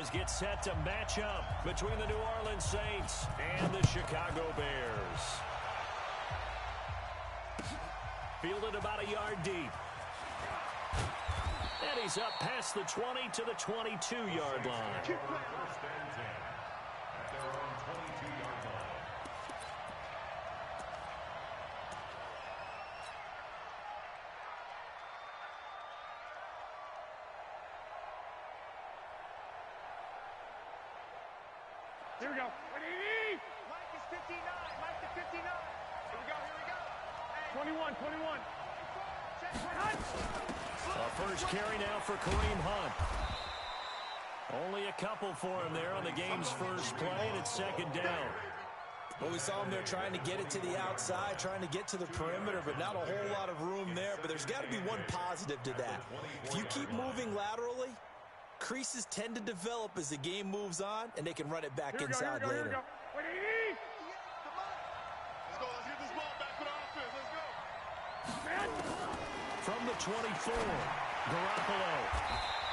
series get set to match up between the New Orleans Saints and the Chicago Bears. Fielded about a yard deep. And he's up past the 20 to the 22-yard line. First and 10 at their own 22-yard line. Here we go. Mike is 59. Mike to 59. Here we go. Here we go. Hey. 21. 21. A first carry now for Kareem Hunt. Only a couple for him there on the game's first play, and it's second down. Well, we saw him there trying to get it to the outside, trying to get to the perimeter, but not a whole lot of room there. But there's got to be one positive to that. If you keep moving laterally, creases tend to develop as the game moves on, and they can run it back inside later. Let's go. Let's get this ball back for the offense. Let's go. From the 24, Garoppolo.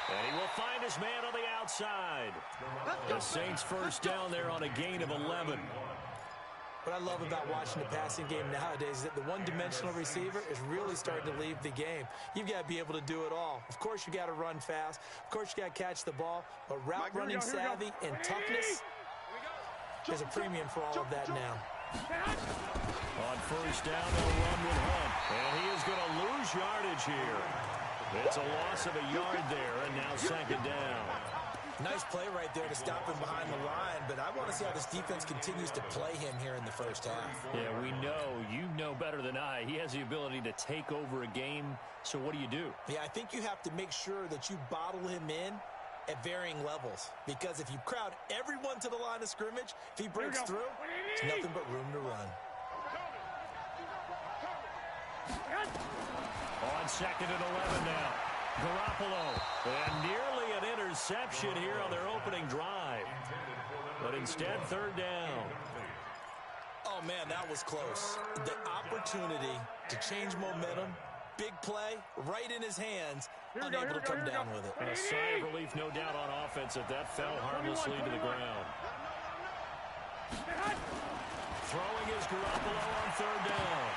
And he will find his man on the outside. The Saints first down there on a gain of 11. What I love about watching the passing game nowadays is that the one-dimensional receiver is really starting to leave the game. You've got to be able to do it all. Of course, you got to run fast. Of course, you got to catch the ball. But route running savvy and toughness, there's a premium for all of that now. On first down, they'll run with Hunt. And he is going to lose yardage here. It's a loss of a yard there, and now second down. Nice play right there to stop him behind the line, but I want to see how this defense continues to play him here in the first half. Yeah, we know. You know better than I. He has the ability to take over a game, so what do you do? Yeah, I think you have to make sure that you bottle him in at varying levels, because if you crowd everyone to the line of scrimmage, if he breaks through, there's nothing but room to run. On second and 11 now. Garoppolo. And nearly an interception here on their opening drive. But instead, third down. Oh, man, that was close. The opportunity to change momentum, big play, right in his hands, unable to come down with it. And a sigh of relief, no doubt, on offense that that fell harmlessly to the ground. Throwing is Garoppolo on third down.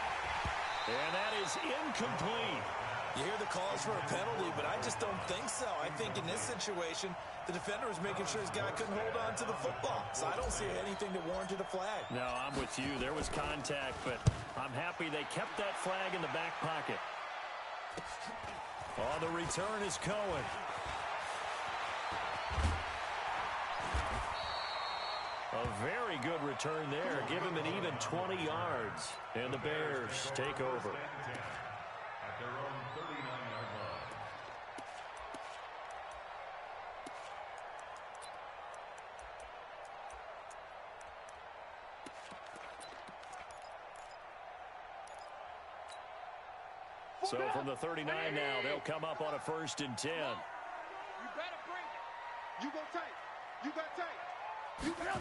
And that is incomplete. You hear the calls for a penalty, but I just don't think so. I think in this situation, the defender was making sure his guy couldn't hold on to the football. So I don't see anything that warranted a flag. No, I'm with you. There was contact, but I'm happy they kept that flag in the back pocket. On the return is Cohen. A very good return there. Give him an even 20 yards. And the Bears take over. At their own 39-yard line. So from the 39 now, they'll come up on a first and 10. You better bring it. You go tight. You got tight. You got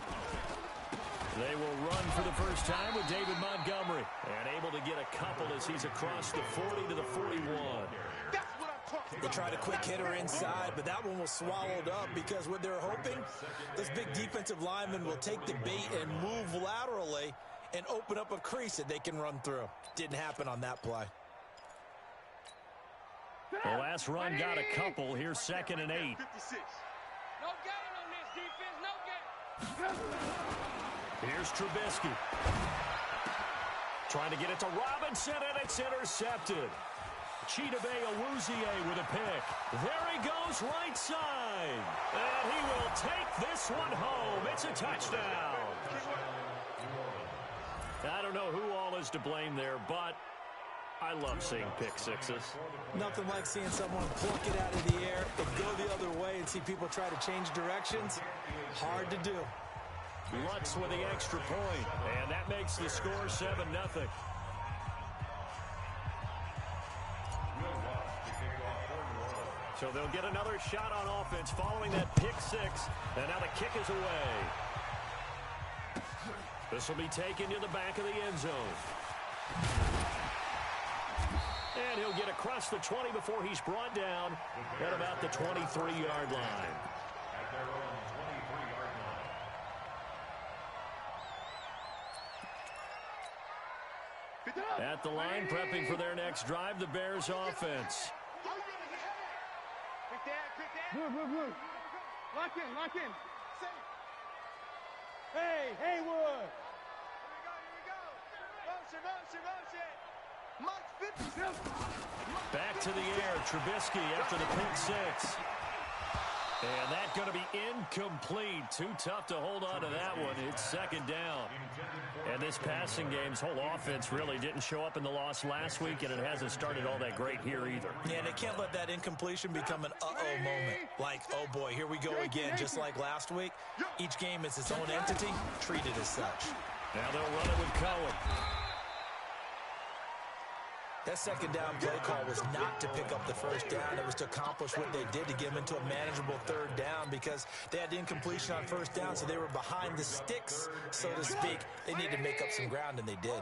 They will run for the first time with David Montgomery. And able to get a couple as he's across the 40 to the 41. That's what I'm talking about. They tried a quick hitter inside, but that one was swallowed up because what they're hoping, this big defensive lineman will take the bait and move laterally and open up a crease that they can run through. Didn't happen on that play. The last run got a couple. Here's second and 8. 56. No gain on this defense. No gain. Here's Trubisky. Trying to get it to Robinson, and it's intercepted. Chidobe Awuzie with a pick. There he goes, right side. And he will take this one home. It's a touchdown. I don't know who all is to blame there, but I love seeing pick sixes. Nothing like seeing someone pluck it out of the air and go the other way and see people try to change directions. Hard to do. Lutz with the extra point, and that makes the score 7-0. So they'll get another shot on offense following that pick six, and now the kick is away. This will be taken to the back of the end zone. And he'll get across the 20 before he's brought down at about the 23-yard line. At their own At the line, prepping for their next drive, the Bears offense. Blue. Lock in. Hey, Haywood. Motion. Back to the air, Trubisky after the pick six. And that's going to be incomplete. Too tough to hold on to that one. It's second down. And this passing game's whole offense really didn't show up in the loss last week, and it hasn't started all that great here either. Yeah, they can't let that incompletion become an uh-oh moment. Like, oh boy, here we go again, just like last week. Each game is its own entity, treated as such. Now they'll run it with Cohen. That second down play call was not to pick up the first down. It was to accomplish what they did to get them into a manageable third down because they had incompletion on first down, so they were behind the sticks, so to speak. They needed to make up some ground, and they did.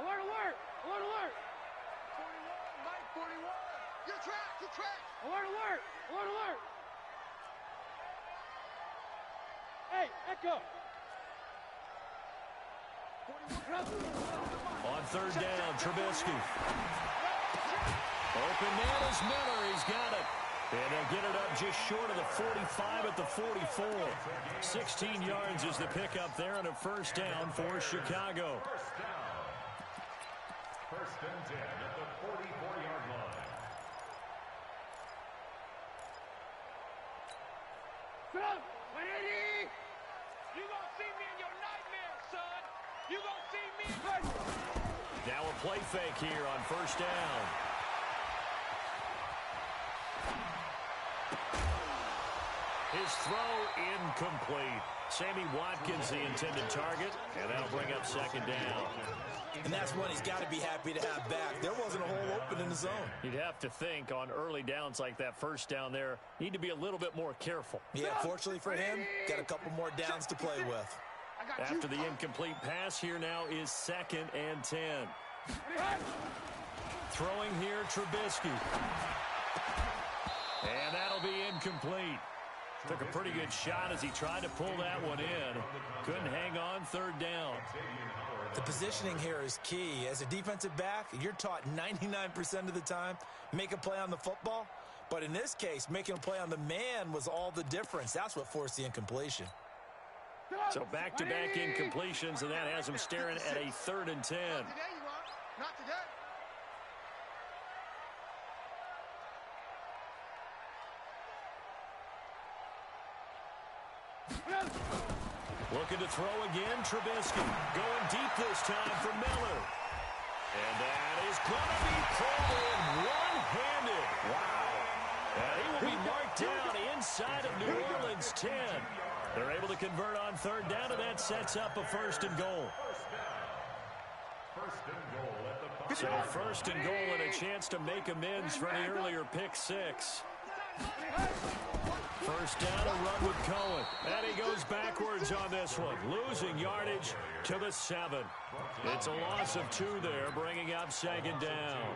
Alert! 41, Mike, 41. Your track. Alert! Hey, Echo. On third down, Trubisky. Open man is Miller. He's got it. And they'll get it up just short of the 45 at the 44. 16 yards is the pickup there and a first down for Chicago. First and 10 at the 44-yard line. You gonna see me in your nightmares, son. You gonna see me. Now a play fake here on first down. His throw incomplete. Sammy Watkins the intended target, and that'll bring up second down. And that's one he's got to be happy to have back. There wasn't a hole open in the zone. You'd have to think on early downs like that first down there, need to be a little bit more careful. Yeah, fortunately for him, got a couple more downs to play with. After the incomplete pass, here now is second and 10. Throwing here, Trubisky. And that'll be incomplete. Took a pretty good shot as he tried to pull that one in. Couldn't hang on third down. The positioning here is key. As a defensive back, you're taught 99% of the time, make a play on the football. But in this case, making a play on the man was all the difference. That's what forced the incompletion. So back-to-back incompletions, and that has him staring at a third and 10. Not today. Looking to throw again, Trubisky. Going deep this time for Miller. And that is going to be pulled in one-handed. Wow. And he will be marked down inside of New Orleans 10. They're able to convert on third down, and that sets up a first and goal. So first and goal and a chance to make amends for the earlier pick six. First down, a run with Cohen. And he goes backwards on this one, losing yardage to the 7. It's a loss of 2 there, bringing up second down.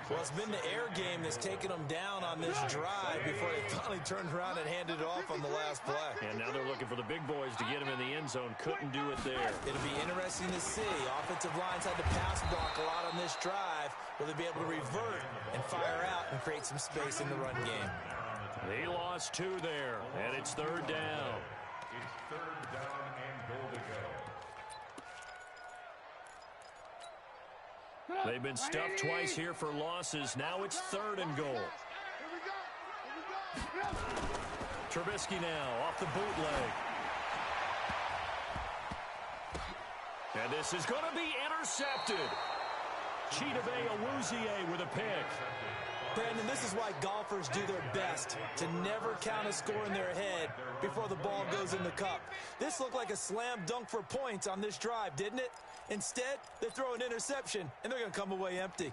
Well, it's been the air game that's taken them down on this drive before they finally turned around and handed it off on the last play. And now they're looking for the big boys to get him in the end zone. Couldn't do it there. It'll be interesting to see. Offensive lines had to pass block a lot on this drive. Will they be able to revert and fire out and create some space in the run game? He lost 2 there, and it's third down. It's third down and goal to go. They've been stuffed twice here for losses. Now it's third and goal. Trubisky now off the bootleg. And this is going to be intercepted. YungJB209's with a pick. Brandon, this is why golfers do their best to never count a score in their head before the ball goes in the cup. This looked like a slam dunk for points on this drive, didn't it? Instead, they throw an interception, and they're going to come away empty.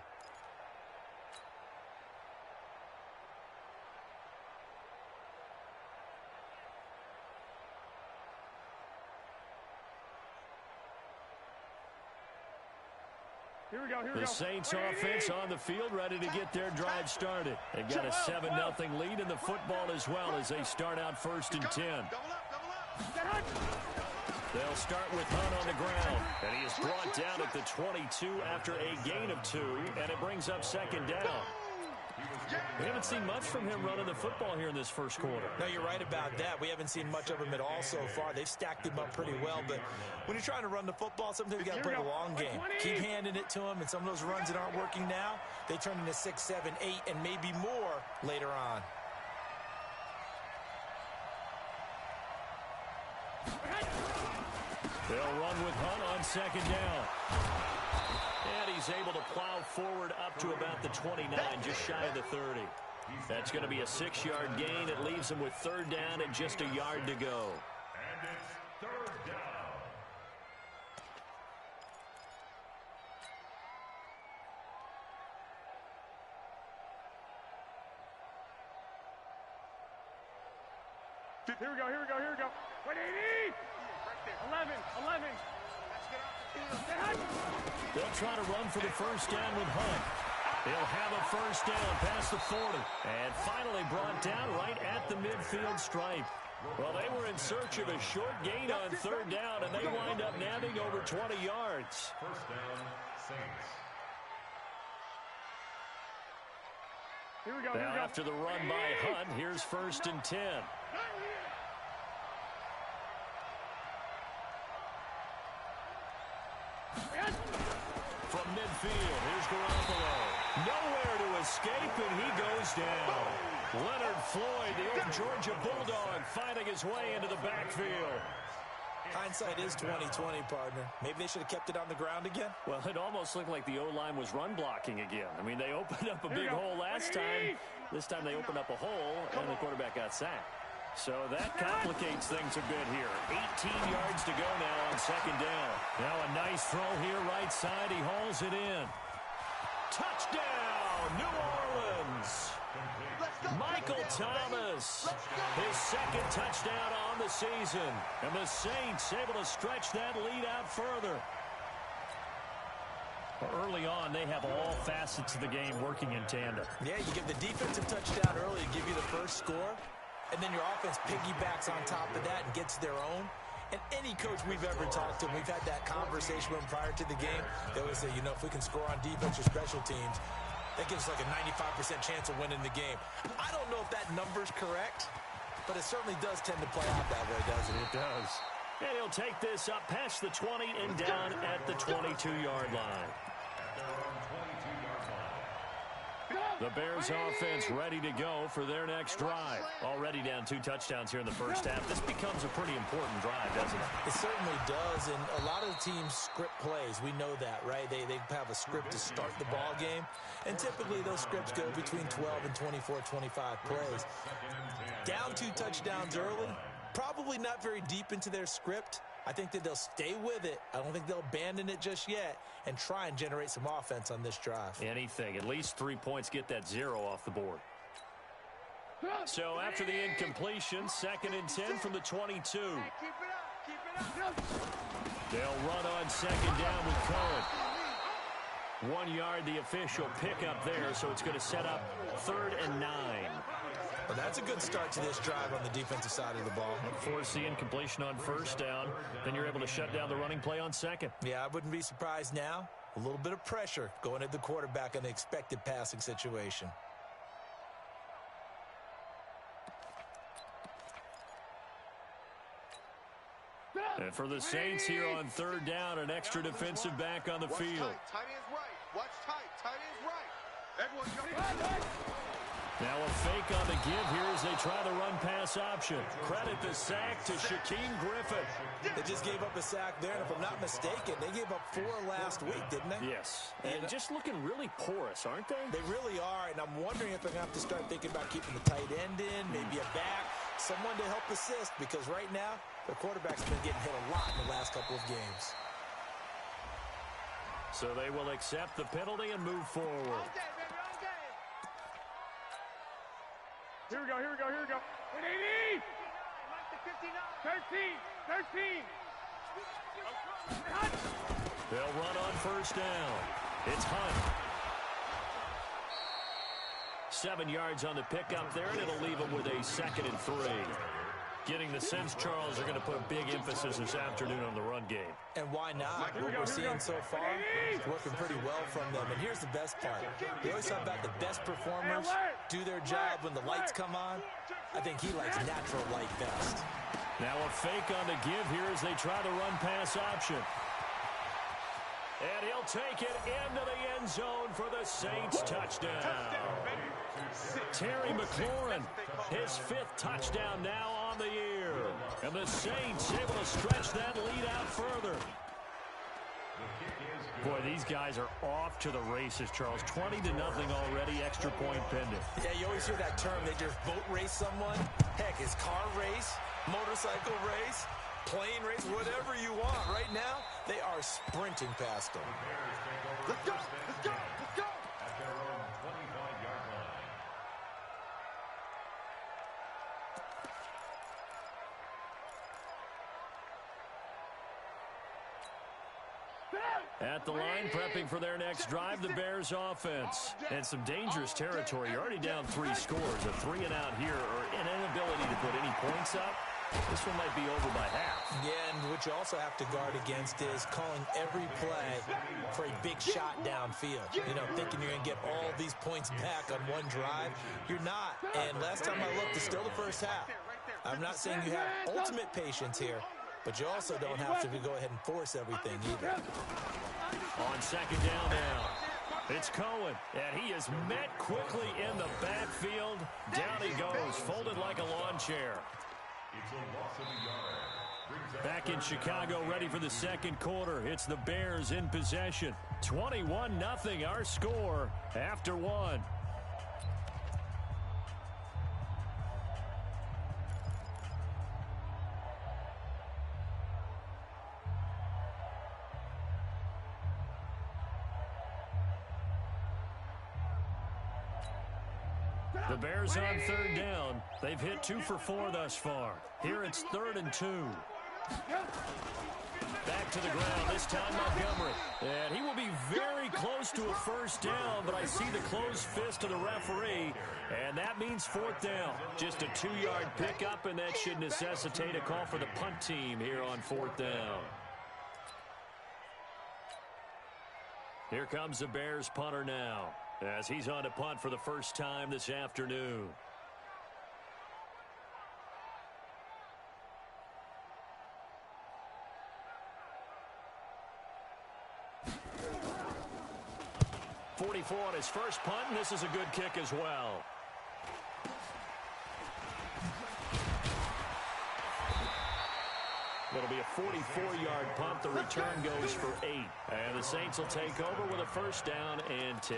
The Saints offense on the field, ready to get their drive started. They've got a 7-0 lead in the football as well as they start out first and 10. They'll start with Hunt on the ground. And he is brought down at the 22 after a gain of 2, and it brings up second down. We haven't seen much from him running the football here in this first quarter. No, you're right about that. We haven't seen much of him at all so far. They've stacked him up pretty well, but when you're trying to run the football, sometimes you got to play the long game. Keep handing it to him, and some of those runs that aren't working now, they turn into 6, 7, 8, and maybe more later on. They'll run with Hunt on second down. And he's able to plow forward up to about the 29, just shy of the 30. That's going to be a 6-yard gain. It leaves him with third down and just a yard to go. And it's third down. Here we go, here we go, here we go. 180! 11. They'll try to run for the first down with Hunt. He'll have a first down past the 40. And finally brought down right at the midfield stripe. Well, they were in search of a short gain on third down, and they wind up nabbing over 20 yards. First down, Saints. Here we go, Now, after the run by Hunt, here's first and 10. From midfield, here's Garoppolo. Nowhere to escape, and he goes down. Leonard Floyd, the old Georgia Bulldog, fighting his way into the backfield. Hindsight is 20/20, partner. Maybe they should have kept it on the ground again. Well, it almost looked like the O-line was run blocking again. I mean, they opened up a big hole last time. This time they opened up a hole, and the quarterback got sacked. So that complicates things a bit here. 18 yards to go now on second down. Now a nice throw here right side. He hauls it in. Touchdown, New Orleans. Michael Thomas, his second touchdown on the season. And the Saints able to stretch that lead out further. Early on, they have all facets of the game working in tandem. Yeah, you give the defensive touchdown early to give you the first score. And then your offense piggybacks on top of that and gets their own. And any coach we've ever talked to, and we've had that conversation with them prior to the game, they always say, you know, if we can score on defense or special teams, that gives us like a 95% chance of winning the game. I don't know if that number's correct, but it certainly does tend to play out that way, doesn't it? It does. And he'll take this up past the 20 and down at the 22-yard line. At their own 22-yard line. The Bears offense ready to go for their next drive. Already down 2 touchdowns here in the first half. This becomes a pretty important drive, doesn't it? It certainly does, and a lot of the teams script plays. We know that, right? They have a script to start the ball game, and typically those scripts go between 12 and 24, 25 plays. Down 2 touchdowns early, probably not very deep into their script. I think that they'll stay with it. I don't think they'll abandon it just yet and try and generate some offense on this drive. Anything. At least 3 points, get that 0 off the board. So after the incompletion, second and 10 from the 22. Keep it up. They'll run on second down with Cohen. 1 yard, the official pickup there, so it's going to set up 3rd and 9. Well, that's a good start to this drive on the defensive side of the ball. Force the incompletion on first down, then you're able to shut down the running play on second. Yeah, I wouldn't be surprised now. A little bit of pressure going at the quarterback in the expected passing situation. And for the Saints here on third down, an extra defensive back on the field. Tight end's right. Watch tight. Tight end's right. Everyone jump. Now a fake on the give here as they try the run-pass option. Credit the sack to Shaquem Griffin. They just gave up a sack there, and if I'm not mistaken, they gave up 4 last week, didn't they? Yes. And just looking really porous, aren't they? They really are, and I'm wondering if they're going to have to start thinking about keeping the tight end in, maybe a back, someone to help assist, because right now, their quarterback's been getting hit a lot in the last couple of games. So they will accept the penalty and move forward. Here we go. 180! 13! They'll run on first down. It's Hunt. 7 yards on the pickup there, and it'll leave them with a 2nd and 3. Getting the sense, Charles, they're going to put a big emphasis this afternoon on the run game. And why not? What we're seeing so far is working pretty well from them. And here's the best part. We always talk about the best performers do their job when the lights come on. I think he likes natural light best. Now a fake on the give here as they try the run-pass option. And he'll take it into the end zone for the Saints touchdown. Terry McLaurin, his 5th touchdown now on the year. And the Saints able to stretch that lead out further. Boy, these guys are off to the races, Charles. 20-0 already, extra point pending. Yeah, you always hear that term. They just boat race someone. Heck, it's car race, motorcycle race, plane race, whatever you want. Right now, they are sprinting past them. Let's go! Let's go! Let's go! At their own 25-yard line. At the line, prepping for their next drive, the Bears offense. And some dangerous territory. You're already down 3 scores. A 3-and-out here, or an inability to put any points up. This one might be over by half. Yeah, and what you also have to guard against is calling every play for a big shot downfield. You know, thinking you're going to get all these points back on one drive. You're not. And last time I looked, it's still the first half. I'm not saying you have ultimate patience here, but you also don't have to go ahead and force everything either. On second down now, it's Cohen, and he is met quickly in the backfield. Down he goes, folded like a lawn chair. It's a loss of a yard. Back in Chicago, ready for the second quarter. It's the Bears in possession. 21-0 our score after 1. The Bears on third down. They've hit 2 for 4 thus far. Here it's 3rd and 2. Back to the ground, this time Montgomery. And he will be very close to a first down, but I see the closed fist of the referee, and that means 4th down. Just a 2-yard pickup, and that should necessitate a call for the punt team here on 4th down. Here comes the Bears punter now, as he's on to punt for the first time this afternoon. On his first punt, and this is a good kick as well. It'll be a 44-yard punt. The return goes for 8. And the Saints will take over with a first down and 10.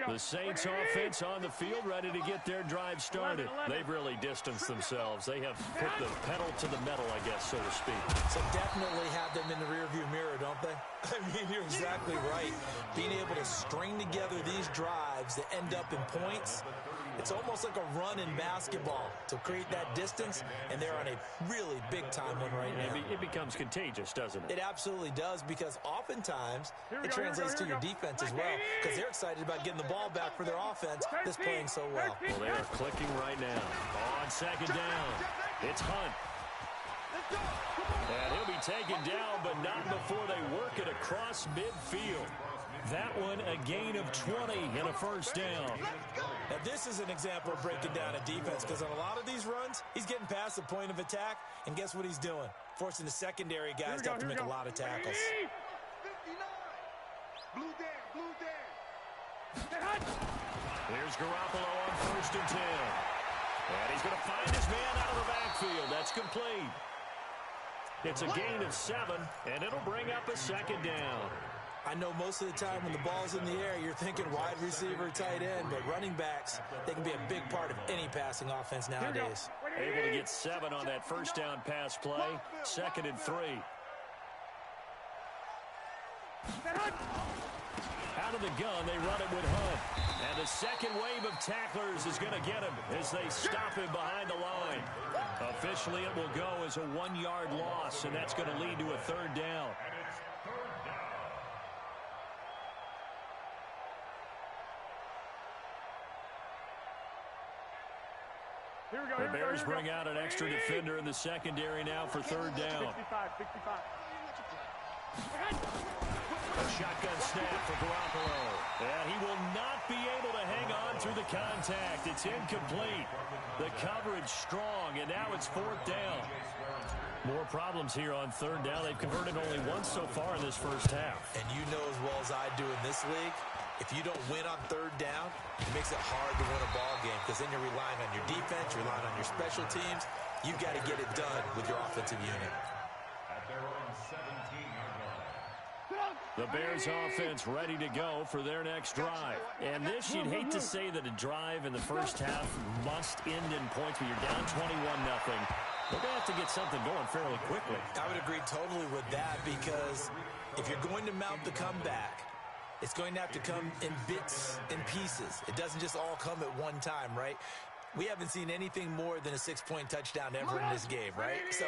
The Saints offense on the field, ready to get their drive started. They've really distanced themselves. They have put the pedal to the metal, I guess, so to speak. So definitely have them in the rearview mirror, don't they? I mean, you're exactly right. Being able to string together these drives that end up in points, it's almost like a run in basketball to create that distance, and they're on a really big-time one right now. It becomes contagious, doesn't it? It absolutely does, because oftentimes it translates to your defense as well, because they're excited about getting the ball back for their offense that's playing so well. Well, they are clicking right now. On second down, it's Hunt. And he'll be taken down, but not before they work it across midfield. That one, a gain of 20 and a first down. Now, this is an example of breaking down a defense, because on a lot of these runs, he's getting past the point of attack, and guess what he's doing? Forcing the secondary guys to have to make a lot of tackles. 59. Blue Dan. Here's Garoppolo on first and 10. And he's going to find his man out of the backfield. That's complete. It's a gain of 7, and it'll bring up a second down. I know most of the time when the ball's in the air, you're thinking wide receiver, tight end, but running backs, they can be a big part of any passing offense nowadays. Able to get 7 on that first down pass play. 2nd and 3. Out of the gun, they run it with Hunt. And the second wave of tacklers is going to get him as they stop him behind the line. Officially, it will go as a 1-yard loss, and that's going to lead to a third down. The Bears bring out an extra defender in the secondary now for third down. 65. A shotgun snap for Garoppolo. And he will not be able to hang on through the contact. It's incomplete. The coverage strong, and now it's fourth down. More problems here on third down. They've converted only once so far in this first half. And you know as well as I do in this league, if you don't win on third down, it makes it hard to win a ball game because then you're relying on your defense, you're relying on your special teams. You've got to get it done with your offensive unit. At their own 17-yard line. The Bears offense ready to go for their next drive. And this, you'd hate to say that a drive in the first half must end in points, but you're down 21-0. They're going to have to get something going fairly quickly. I would agree totally with that because if you're going to mount the comeback, it's going to have to come in bits and pieces. It doesn't just all come at one time, right? We haven't seen anything more than a 6-point touchdown ever in this game, right? So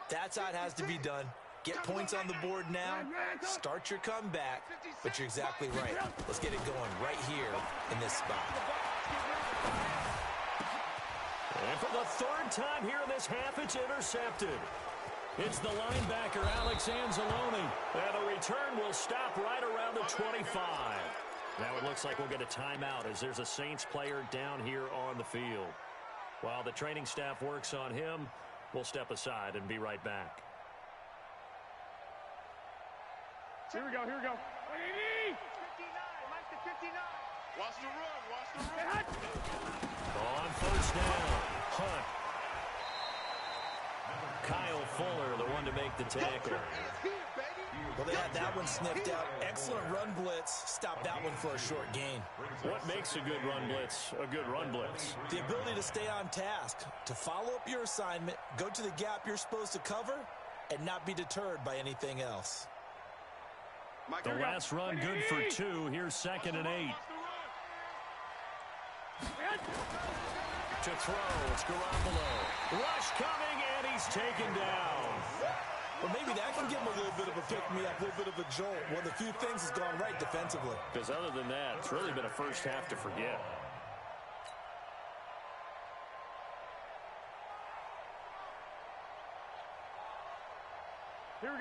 that's how it has to be done. Get points on the board now, start your comeback, but you're exactly right. Let's get it going right here in this spot. And for the third time here in this half, it's intercepted. It's the linebacker, Alex Anzalone. And the return will stop right around the 25. Now it looks like we'll get a timeout as there's a Saints player down here on the field. While the training staff works on him, we'll step aside and be right back. Here we go. 59, Mike to 59. Watch the run. On first down, Hunt. Kyle Fuller, the one to make the tackle. Well, they had that one sniffed out. Excellent run blitz. Stop that one for a short gain. What makes a good run blitz a good run blitz? The ability to stay on task, to follow up your assignment, go to the gap you're supposed to cover, and not be deterred by anything else. The last run good for 2. Here's 2nd and 8. To throw, it's Garoppolo. Rush coming, and he's taken down. Well, maybe that can give him a little bit of a pick-me-up, a little bit of a jolt. One of the few things has gone right defensively. Because other than that, it's really been a first half to forget.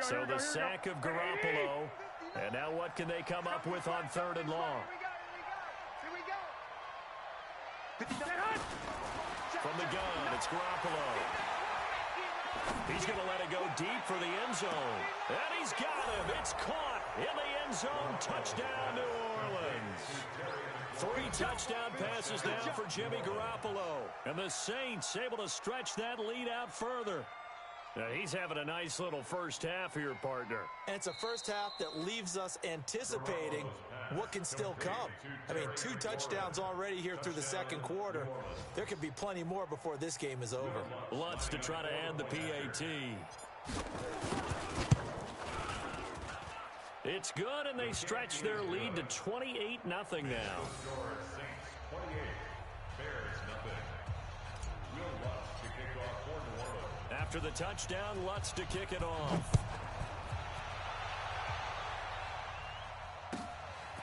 So the sack of Garoppolo. And now what can they come up with on 3rd and long? Here we go. From the gun, it's Garoppolo. He's going to let it go deep for the end zone. And he's got him. It's caught in the end zone. Touchdown, New Orleans. 3 touchdown passes now for Jimmy Garoppolo. And the Saints able to stretch that lead out further. Now, he's having a nice little first half here, partner. And it's a first half that leaves us anticipating what can still come. I mean, 2 touchdowns already here through the second quarter. There could be plenty more before this game is over. Lutz to try to add the PAT. It's good, and they stretch their lead to 28-0 now. Saints 28, Bears nothing. Will Lutz to kick off for New Orleans. After the touchdown, Lutz to kick it off.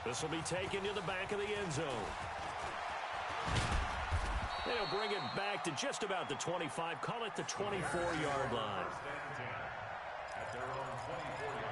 This will be taken to the back of the end zone. They'll bring it back to just about the 25. Call it the 24-yard line. At their own 24-yard line.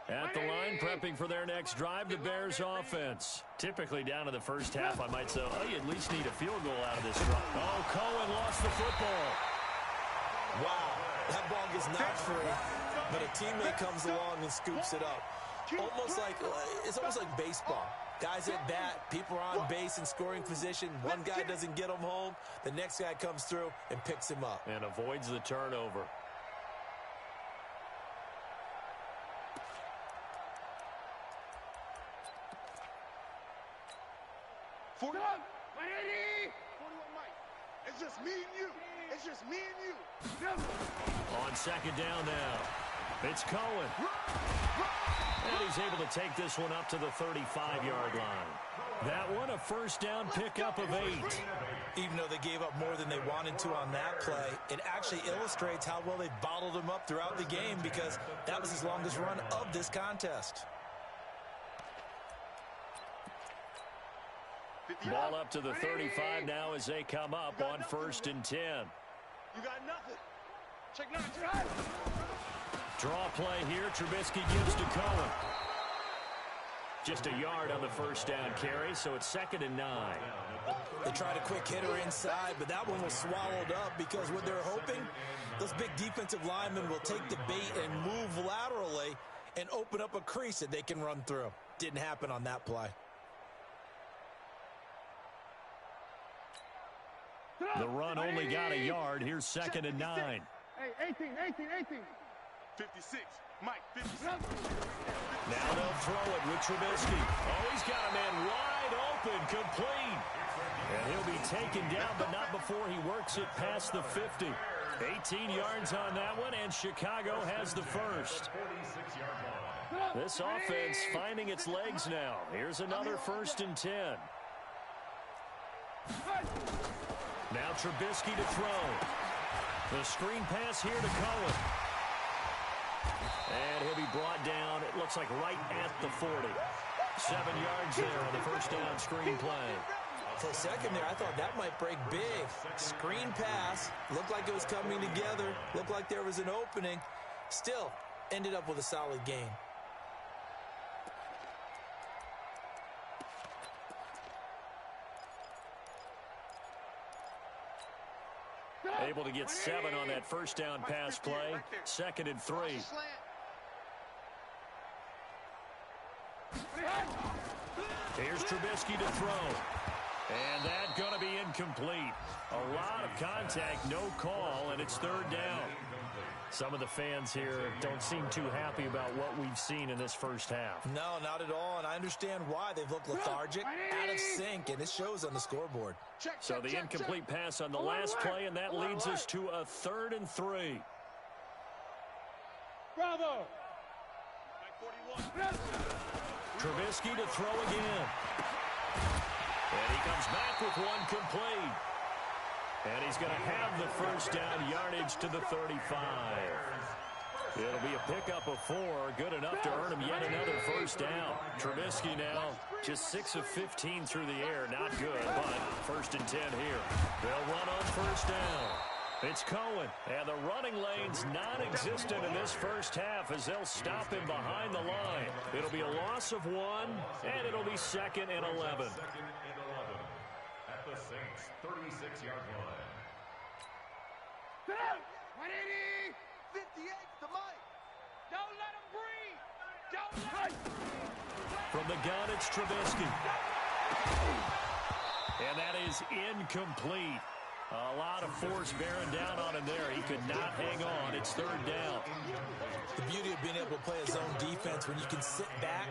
At the line, prepping for their next drive, the Bears offense. Typically down to the first half, I might say, oh, you at least need a field goal out of this drive. Oh, Cohen lost the football. Wow, that ball gets knocked free, but a teammate comes along and scoops it up. It's almost like baseball. Guys at bat, people are on base in scoring position. One guy doesn't get him home. The next guy comes through and picks him up. And avoids the turnover. It's just me and you. It's just me and you. On second down now. It's Cohen. And he's able to take this one up to the 35-yard line. That one, a first down pickup of 8. Even though they gave up more than they wanted to on that play, it actually illustrates how well they bottled him up throughout the game because that was his longest run of this contest. Ball up to the 35 now as they come up on 1st and 10. You got nothing. Check 9. Draw play here. Trubisky gives to Cohen. Just a yard on the first down carry, so it's 2nd and 9. They tried a quick hitter inside, but that one was swallowed up because what they're hoping, those big defensive linemen will take the bait and move laterally and open up a crease that they can run through. Didn't happen on that play. The run only got a yard. Here's 2nd and 9. Hey, 18. 56. Mike, 56. Now they'll throw it with Trubisky. Oh, he's got a man wide open, complete. And he'll be taken down, but not before he works it past the 50. 18 yards on that one, and Chicago has the first. This offense finding its legs now. Here's another 1st and 10. Now Trubisky to throw. The screen pass here to Cohen. And he'll be brought down, it looks like right at the 40. 7 yards there on the first down screen play. For a second there, I thought that might break big. Screen pass, looked like it was coming together, looked like there was an opening. Still, ended up with a solid gain. Able to get 7 on that first down pass play. 2nd and 3. Here's Trubisky to throw. And that's going to be incomplete. A lot of contact, no call, and it's 3rd down. Some of the fans here don't seem too happy about what we've seen in this first half. No, not at all, and I understand why. They've looked lethargic, out of sync, and it shows on the scoreboard. So the incomplete pass on the last play, and that leads us to a 3rd and 3. Bravo. Trubisky to throw again. And he comes back with one complete. And he's going to have the first down, yardage to the 35. It'll be a pickup of 4, good enough to earn him yet another first down. Trubisky now just 6 of 15 through the air, not good, but 1st and 10 here. They'll run on first down. It's Cohen, and the running lane's non-existent in this first half as they'll stop him behind the line. It'll be a loss of 1, and it'll be 2nd and 11. At the Saints' 36-yard line. 180. 58 to Mike. Don't let him breathe. Don't let him. From the gun, it's Trubisky. And that is incomplete. A lot of force bearing down on him there. He could not hang on. It's 3rd down. The beauty of being able to play a zone defense when you can sit back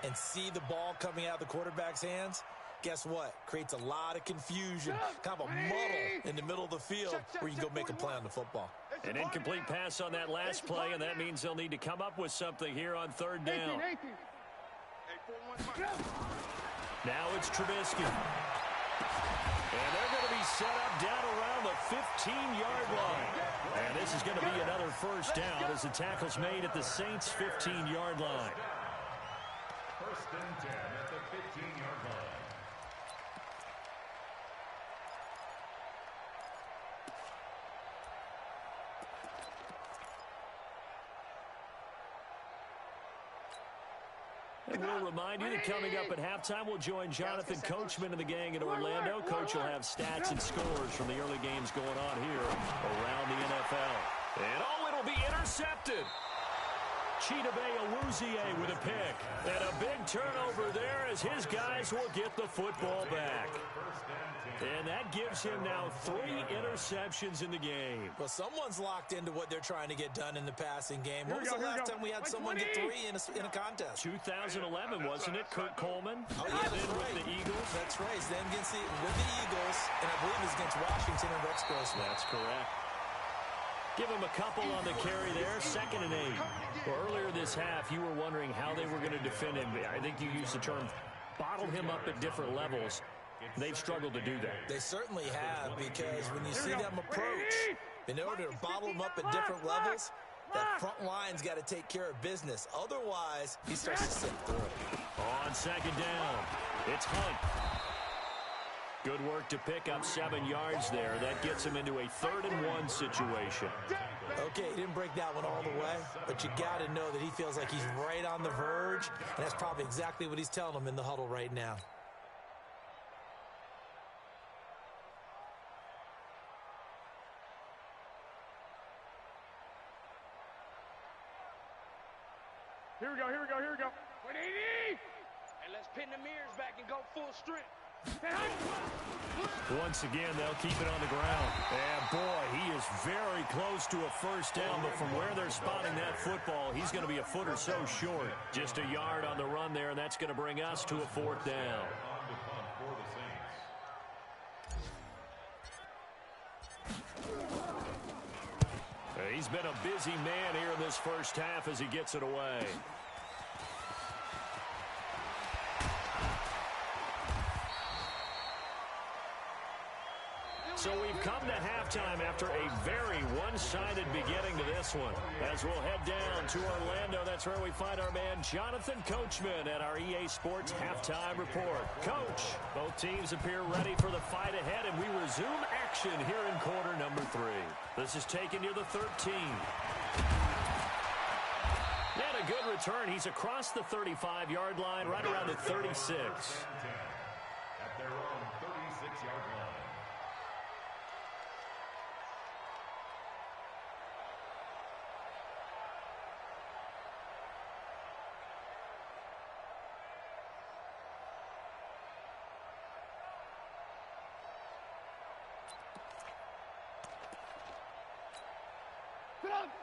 and see the ball coming out of the quarterback's hands, guess what? Creates a lot of confusion, kind of a muddle in the middle of the field where you can go make a play on the football. An incomplete pass on that last play, and that means they'll need to come up with something here on 3rd down. Now it's Trubisky. And they're going to be set up down around the 15-yard line. And this is going to be another first down as the tackle's made at the Saints' 15-yard line. 1st and 10 at the 15-yard line. And we'll remind you that coming up at halftime, we'll join Jonathan Coachman and the gang in Orlando. Coach will have stats and scores from the early games going on here around the NFL. And it'll be intercepted. YungJB209's with a pick. And a big turnover there as his guys will get the football back. And that gives him now 3 interceptions in the game. Well, someone's locked into what they're trying to get done in the passing game. When was the last time we had someone get 3 in a contest? 2011, wasn't it? Kurt Coleman? Oh, yeah, that's right. With the Eagles. That's right. It's then with the Eagles, and I believe it's against Washington and Rex Grossman. That's correct. Give him a couple on the carry there, 2nd and 8. Well, earlier this half, you were wondering how they were going to defend him. I think you used the term bottle him up at different levels. They've struggled to do that. They certainly have, because when you see them approach, in order to bottle them up at different levels, that front line's got to take care of business. Otherwise, he starts to sink through. On 2nd down, it's Hunt. Good work to pick up 7 yards there. That gets him into a 3rd and 1 situation. Okay, he didn't break that one all the way, but you got to know that he feels like he's right on the verge, and that's probably exactly what he's telling them in the huddle right now. Here we go, here we go, here we go. 180! And let's pin the mirrors back and go full strength. Once again, they'll keep it on the ground. And boy, he is very close to a 1st down, but from where they're spotting that football, he's going to be a foot or so short. Just a yard on the run there, and that's going to bring us to a 4th down. He's been a busy man here in this 1st half as he gets it away. So we've come to halftime after a very one-sided beginning to this one. As we'll head down to Orlando, that's where we find our man Jonathan Coachman at our EA Sports Halftime Report. Coach, both teams appear ready for the fight ahead, and we resume action here in quarter number 3. This is taken near the 13. And a good return. He's across the 35-yard line, right around the 36. At their own 36-yard line.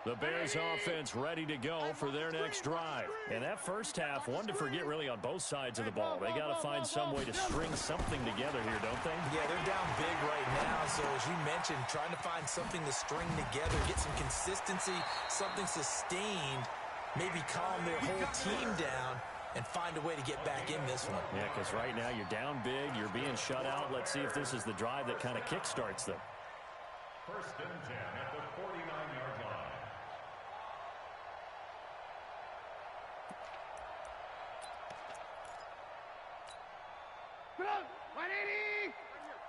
The Bears offense ready to go for their next drive. And that 1st half, one to forget really on both sides of the ball. They got to find some way to string something together here, don't they? Yeah, they're down big right now. So as you mentioned, trying to find something to string together, get some consistency, something sustained, maybe calm their whole team down and find a way to get back in this one. Yeah, because right now you're down big, you're being shut out. Let's see if this is the drive that kind of kickstarts them. 1st and 10 at the 49-yard line. Put up! 180!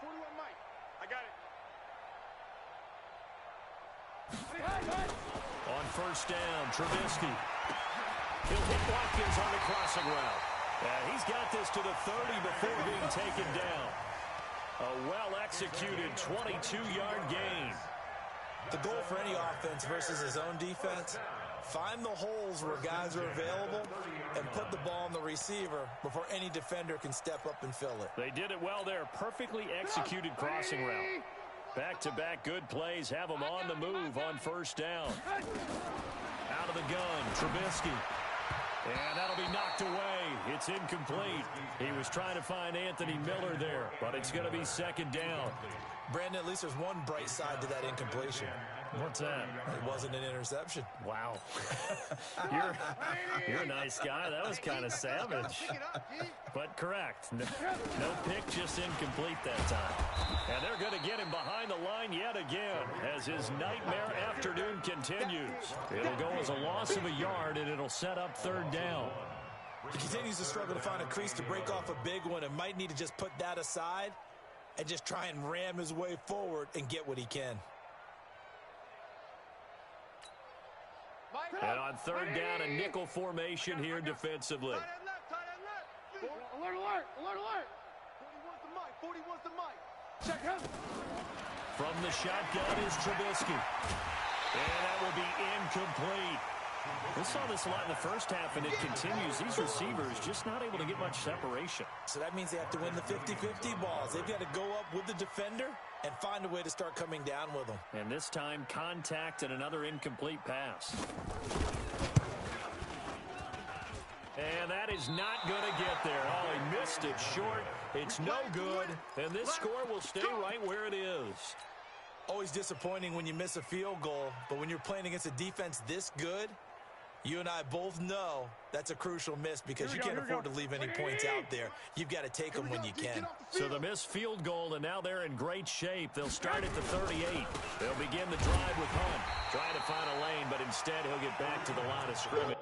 41 Mike. I got it. On 1st down, Trubisky. He'll hit Watkins on the crossing route. He's got this to the 30 before being taken down. A well-executed 22-yard gain. The goal for any offense versus his own defense, find the holes where guys are available and put the ball on the receiver before any defender can step up and fill it. They did it well there. Perfectly executed crossing route. Back-to-back good plays have them on the move on 1st down. Out of the gun, Trubisky. And that'll be knocked away. It's incomplete. He was trying to find Anthony Miller there, but it's going to be 2nd down. Brandon, at least there's one bright side to that incompletion. What's that? It wasn't an interception. Wow. You're a nice guy. That was kind of savage. But correct. No pick, just incomplete that time. And they're going to get him behind the line yet again as his nightmare afternoon continues. It'll go as a loss of a yard, and it'll set up 3rd down. He continues to struggle to find a crease to break off a big one and might need to just put that aside and just try and ram his way forward and get what he can. And on 3rd down, a nickel formation here defensively. Alert, alert, alert, alert. 40 wants the mic. Check him. From the shotgun is Trubisky. And that will be incomplete. We saw this a lot in the first half, and it continues. These receivers just not able to get much separation. So that means they have to win the 50-50 balls. They've got to go up with the defender and find a way to start coming down with them. And this time, contact and another incomplete pass. And that is not going to get there. Oh, he missed it short. It's no good. And this score will stay right where it is. Always disappointing when you miss a field goal, but when you're playing against a defense this good, you and I both know that's a crucial miss because you can't afford to leave any points out there. You've got to take them when you can. So the missed field goal, and now they're in great shape. They'll start at the 38. They'll begin the drive with Hunt. Trying to find a lane, but instead he'll get back to the line of scrimmage.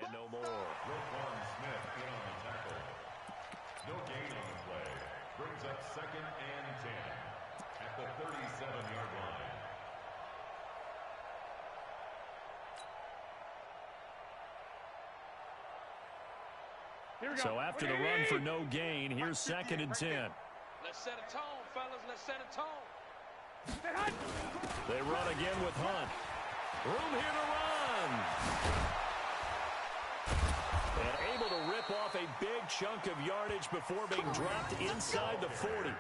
And no more. Roquan Smith in on the tackle. No gain on the play. Brings up 2nd and 10 at the 37-yard line. So after the run for no gain, here's 2nd and 10. Let's set a tone, fellas. Let's set a tone. They run again with Hunt. Room here to run. And able to rip off a big chunk of yardage before being dropped inside the 40.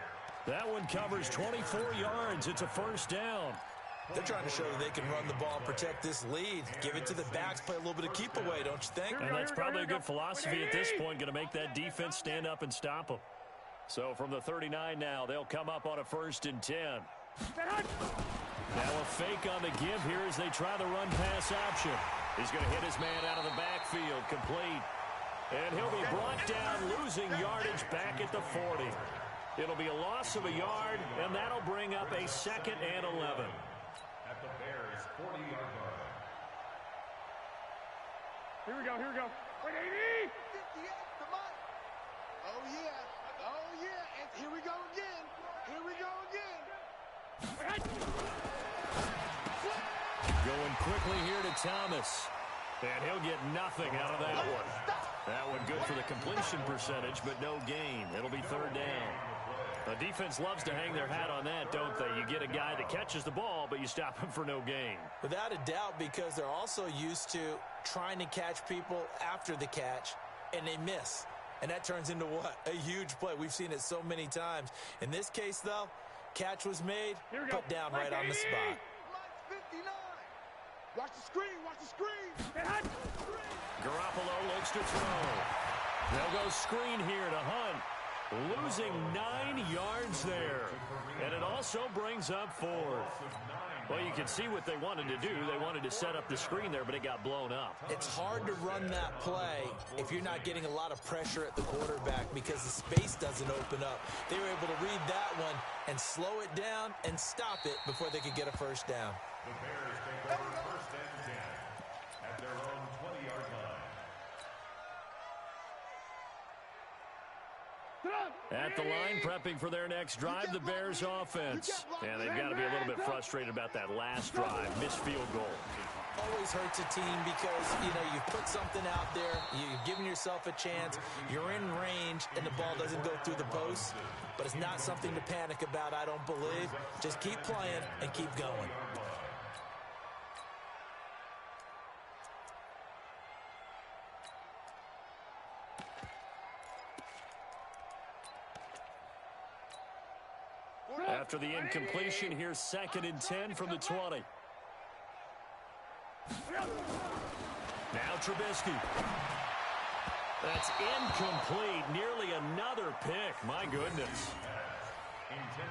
That one covers 24 yards. It's a first down. They're trying to show that they can run the ball and protect this lead. Give it to the backs, play a little bit of keep away, don't you think? And that's probably a good philosophy at this point, going to make that defense stand up and stop them. So from the 39 now, they'll come up on a 1st and 10. Now a fake on the give here as they try the run-pass option. He's going to hit his man out of the backfield, complete. And he'll be brought down, losing yardage back at the 40. It'll be a loss of a yard, and that'll bring up a 2nd and 11. At the Bears' 40-yard line. Here we go, here we go. 180! 58, come on. Oh, yeah. Oh, yeah. And here we go again. Here we go again. Going quickly here to Thomas. And he'll get nothing out of that one. That one good for the completion percentage, but no gain. It'll be 3rd down. The defense loves to hang their hat on that, don't they? You get a guy that catches the ball, but you stop him for no gain. Without a doubt, because they're also used to trying to catch people after the catch, and they miss. And that turns into what? A huge play. We've seen it so many times. In this case, though, catch was made, put down right on the spot. 59. Watch the screen, watch the screen. Garoppolo looks to throw. They'll go screen here to Hunt. Losing 9 yards there. And it also brings up 4th. Well, you can see what they wanted to do. They wanted to set up the screen there, but it got blown up. It's hard to run that play if you're not getting a lot of pressure at the quarterback because the space doesn't open up. They were able to read that one and slow it down and stop it before they could get a first down. The Bears take over 1st and 10 at their own 20-yard line. At the line, prepping for their next drive, the Bears offense. And they've got to be a little bit frustrated about that last drive, missed field goal. Always hurts a team because, you've put something out there, you've given yourself a chance, you're in range, and the ball doesn't go through the post. But it's not something to panic about, I don't believe. Just keep playing and keep going. After the incompletion, here's 2nd and 10 from the 20. Now Trubisky. That's incomplete. Nearly another pick. My goodness.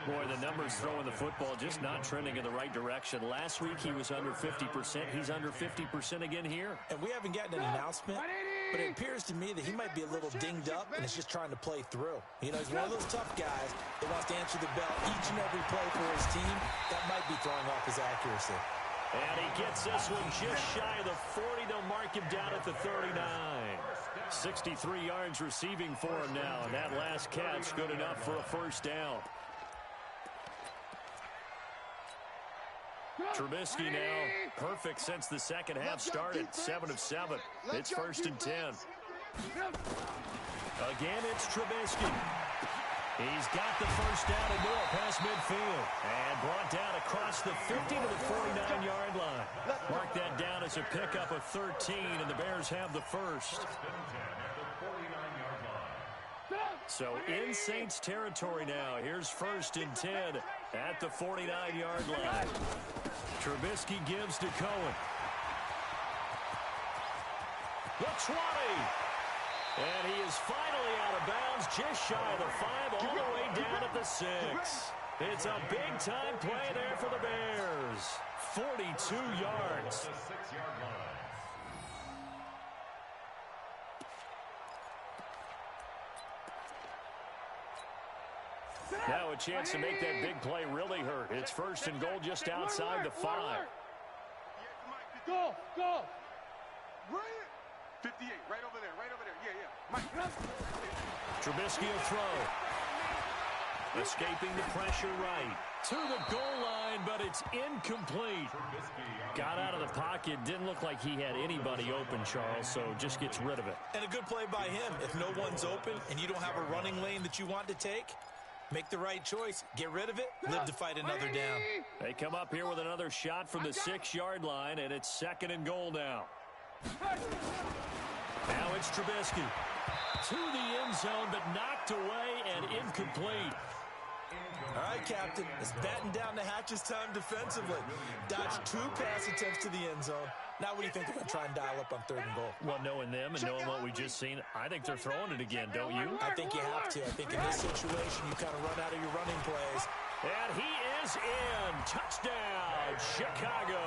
Boy, the numbers throwing the football just not trending in the right direction. Last week he was under 50%. He's under 50% again here. And we haven't gotten an announcement, but it appears to me that he might be a little dinged up and is just trying to play through. He's one of those tough guys that wants to answer the bell each and every play for his team. That might be throwing off his accuracy. And he gets this one just shy of the 40. They'll mark him down at the 39. 63 yards receiving for him now, and that last catch good enough for a first down. Trubisky now perfect since the second half started. 7 of 7. It's 1st and 10. Again, it's Trubisky. He's got the first down and more past midfield. And brought down across the 50 to the 49-yard line. Mark that down as a pickup of 13, and the Bears have the first. So in Saints territory now. Here's 1st and 10 at the 49-yard line. Trubisky gives to Cohen. The 20. And he is finally out of bounds, just shy of the 5, all the way down at the 6. It's a big-time play there for the Bears. 42 yards. Now a chance to make that big play really hurt. It's 1st and goal just outside the 5. Go! Bring it! 58, right over there. Yeah. Mike. Trubisky will throw. Escaping the pressure right. To the goal line, but it's incomplete. Got out of the pocket. Didn't look like he had anybody open, Charles, so just gets rid of it. And a good play by him. If no one's open and you don't have a running lane that you want to take, make the right choice. Get rid of it. Live to fight another down. They come up here with another shot from the 6-yard line, and it's 2nd and goal now. Now it's Trubisky. To the end zone, but knocked away and incomplete. All right, Captain. It's batten down the hatches time defensively. Dodged 2 pass attempts to the end zone. Now what do you think they're going to try and dial up on 3rd and goal? Well, knowing them and knowing what we just seen, I think they're throwing it again, don't you? I think you have to. I think in this situation, you kind of run out of your running plays. And he is in. Touchdown, Chicago.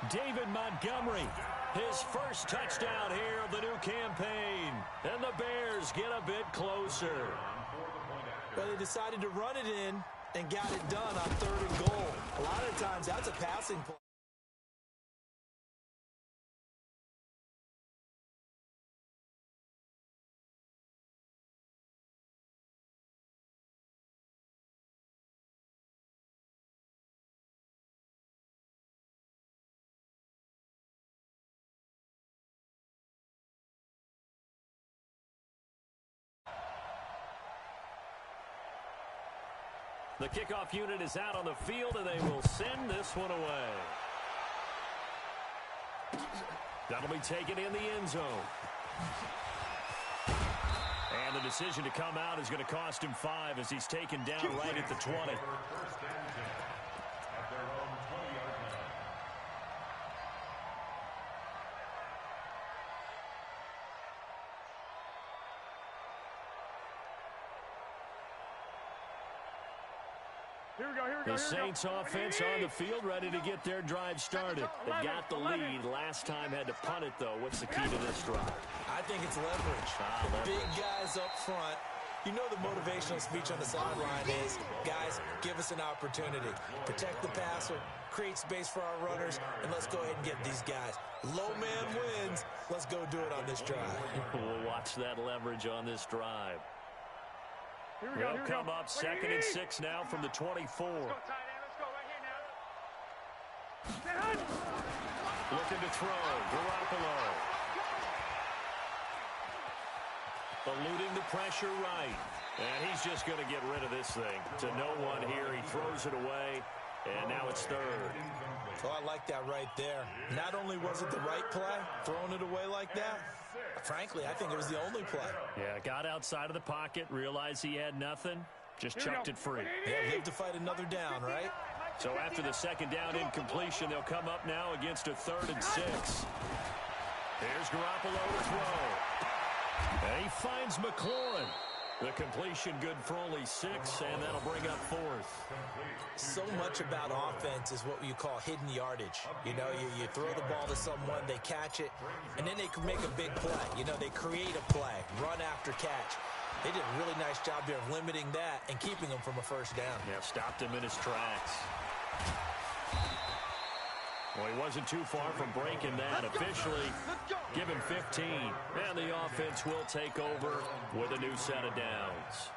David Montgomery, his first touchdown here of the new campaign. And the Bears get a bit closer. Well, they decided to run it in and got it done on 3rd and goal. A lot of times, that's a passing play. The kickoff unit is out on the field, and they will send this one away. That'll be taken in the end zone. And the decision to come out is going to cost him 5 as he's taken down right at the 20. First and 10 at their own 20-yard line. Here we go, here we go, The here we go. Saints offense on the field, ready to get their drive started. They got the lead. Last time had to punt it, though. What's the key to this drive? I think it's leverage. Big guys up front. You know the motivational speech on the sideline is, guys, give us an opportunity. Protect the passer, create space for our runners, and let's go ahead and get these guys. Low man wins. Let's go do it on this drive. We'll watch that leverage on this drive. Here we go, They'll come up 2nd and 6 now from the 24. Let's go, tight end. Let's go right here now. Looking to throw. Garoppolo. Eluding the pressure right. And he's just going to get rid of this thing. To no one here. He throws it away. And now it's 3rd. Oh, I like that right there. Not only was it the right play, throwing it away like that, frankly, I think it was the only play. Yeah, got outside of the pocket, realized he had nothing, just chucked it free. Yeah, live to fight another down, right? So after the 2nd down incompletion, they'll come up now against a 3rd and 6. Here's Garoppolo to throw. And he finds McLaurin. The completion good for only 6, and that'll bring up 4th. So much about offense is what you call hidden yardage. You know, you throw the ball to someone, they catch it, and then they can make a big play. You know, they create a play, run after catch. They did a really nice job there of limiting that and keeping him from a 1st down. Yeah, stopped him in his tracks. Well, he wasn't too far from breaking that. Officially, give him 15. And the offense will take over with a new set of downs.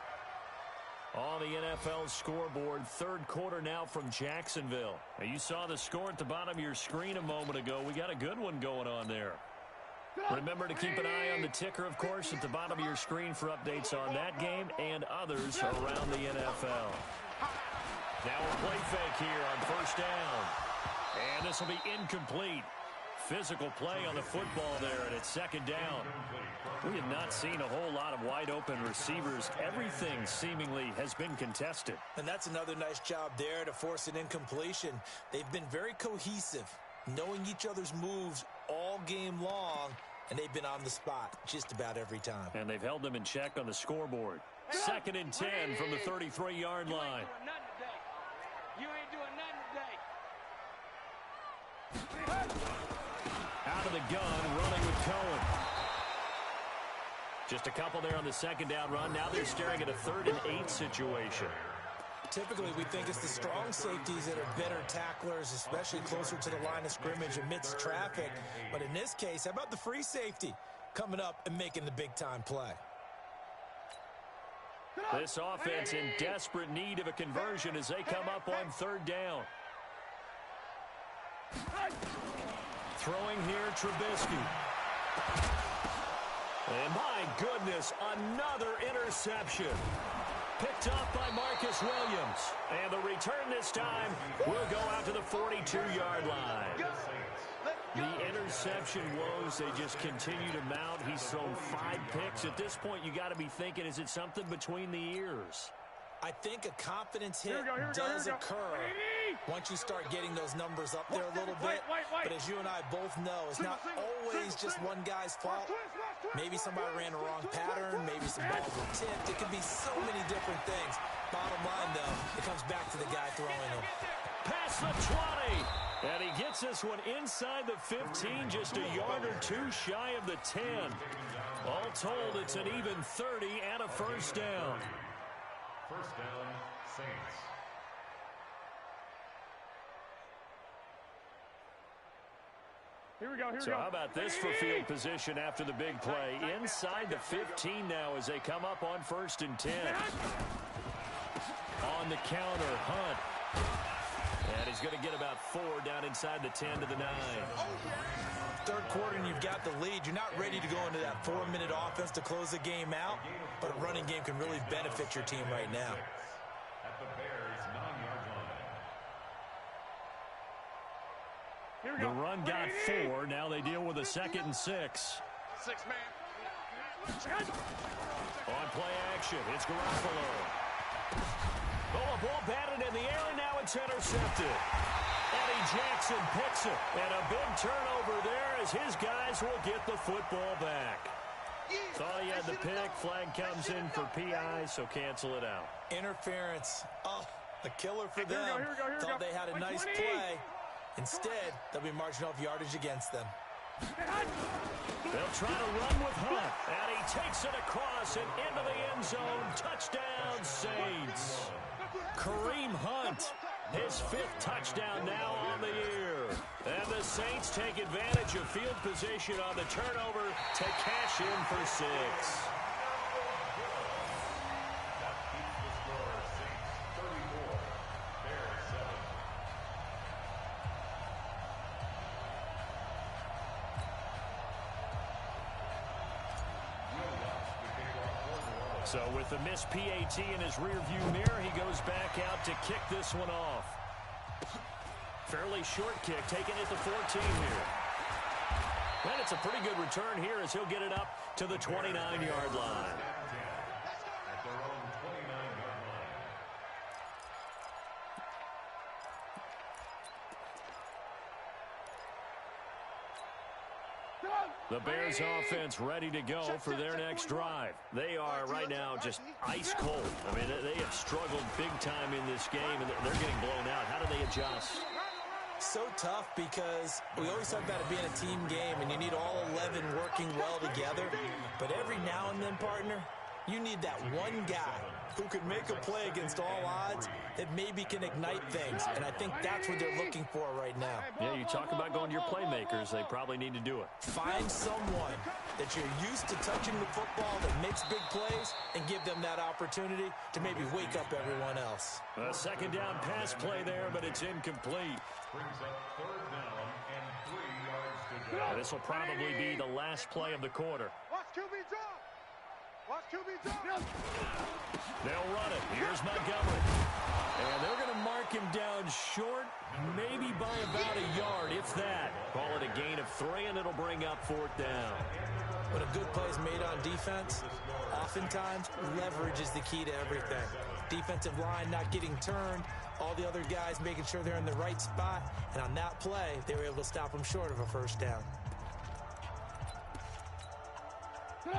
On the NFL scoreboard, 3rd quarter now from Jacksonville. Now, you saw the score at the bottom of your screen a moment ago. We got a good one going on there. Remember to keep an eye on the ticker, of course, at the bottom of your screen for updates on that game and others around the NFL. Now a play fake here on 1st down. And this will be incomplete. Physical play on the football there, and it's 2nd down. We have not seen a whole lot of wide-open receivers. Everything seemingly has been contested. And that's another nice job there to force an incompletion. They've been very cohesive, knowing each other's moves all game long, and they've been on the spot just about every time. And they've held them in check on the scoreboard. 2nd and 10 from the 33-yard line. You ain't doing nothing today. Out of the gun, running with Cohen. Just a couple there on the 2nd down run. Now they're staring at a 3rd and 8 situation. Typically, we think it's the strong safeties that are better tacklers, especially closer to the line of scrimmage amidst traffic. But in this case, how about the free safety coming up and making the big-time play? This offense in desperate need of a conversion as they come up on 3rd down. Throwing here, Trubisky. And my goodness, another interception. Picked up by Marcus Williams. And the return this time will go out to the 42-yard line. The interception woes, they just continue to mount. He's thrown 5 picks. At this point, you got to be thinking, is it something between the ears? I think a confidence hit does occur once you start getting those numbers up there a little bit. But as you and I both know, it's not always just one guy's fault. Maybe somebody ran the wrong pattern. Maybe some balls were tipped. It could be so many different things. Bottom line, though, it comes back to the guy throwing them. Past the 20. And he gets this one inside the 15, just a yard or 2 shy of the 10. All told, it's an even 30 and a 1st down. 1st down, Saints. Here we go, here we So go. how about this for field position after the big play? Inside the 15 now as they come up on 1st and 10. On the counter, Hunt. And he's going to get about 4 down inside the 10 to the 9. 3rd quarter and you've got the lead. You're not ready to go into that 4-minute offense to close the game out, but a running game can really benefit your team right now. At the Bears' The run got 4. Now they deal with a 2nd and 6. 6 man. On play action, it's Garoppolo. Oh, a ball batted in the air, and now it's intercepted. Eddie Jackson picks it, and a big turnover there as his guys will get the football back. Thought he had the pick. Flag comes in for PI, so cancel it out. Interference. Oh, a killer for them. Here we go. Thought they had a nice play. Instead, they'll be marching off yardage against them. They'll try to run with Hunt, and he takes it across and into the end zone. Touchdown, Saints. Kareem Hunt, his 5th touchdown now on the year. And the Saints take advantage of field position on the turnover to cash in for 6. So with the missed PAT in his rearview mirror, he goes back out to kick this one off. Fairly short kick, taking it to 14 here. And it's a pretty good return here as he'll get it up to the 29-yard line. At their own 29-yard line. The Bears offense ready to go for their next drive. They are right now just ice cold. I mean, they have struggled big time in this game, and they're getting blown out. How do they adjust? So tough because we always talk about it being a team game, and you need all 11 working well together. But every now and then, partner, you need that one guy who can make a play against all odds that maybe can ignite things. And I think that's what they're looking for right now. Yeah, you talk about going to your playmakers. They probably need to do it. Find someone that you're used to touching the football that makes big plays and give them that opportunity to maybe wake up everyone else. A 2nd down pass play there, but it's incomplete. Brings up 3rd down and 3 yards to go. This will probably be the last play of the quarter. Watch QB drop. Watch QB drop. They'll run it. Here's Montgomery. And they're going to mark him down short, maybe by about a yard, if that. Call it a gain of 3, and it'll bring up 4th down. When a good play is made on defense, oftentimes leverage is the key to everything. Defensive line not getting turned, all the other guys making sure they're in the right spot, and on that play, they were able to stop them short of a 1st down.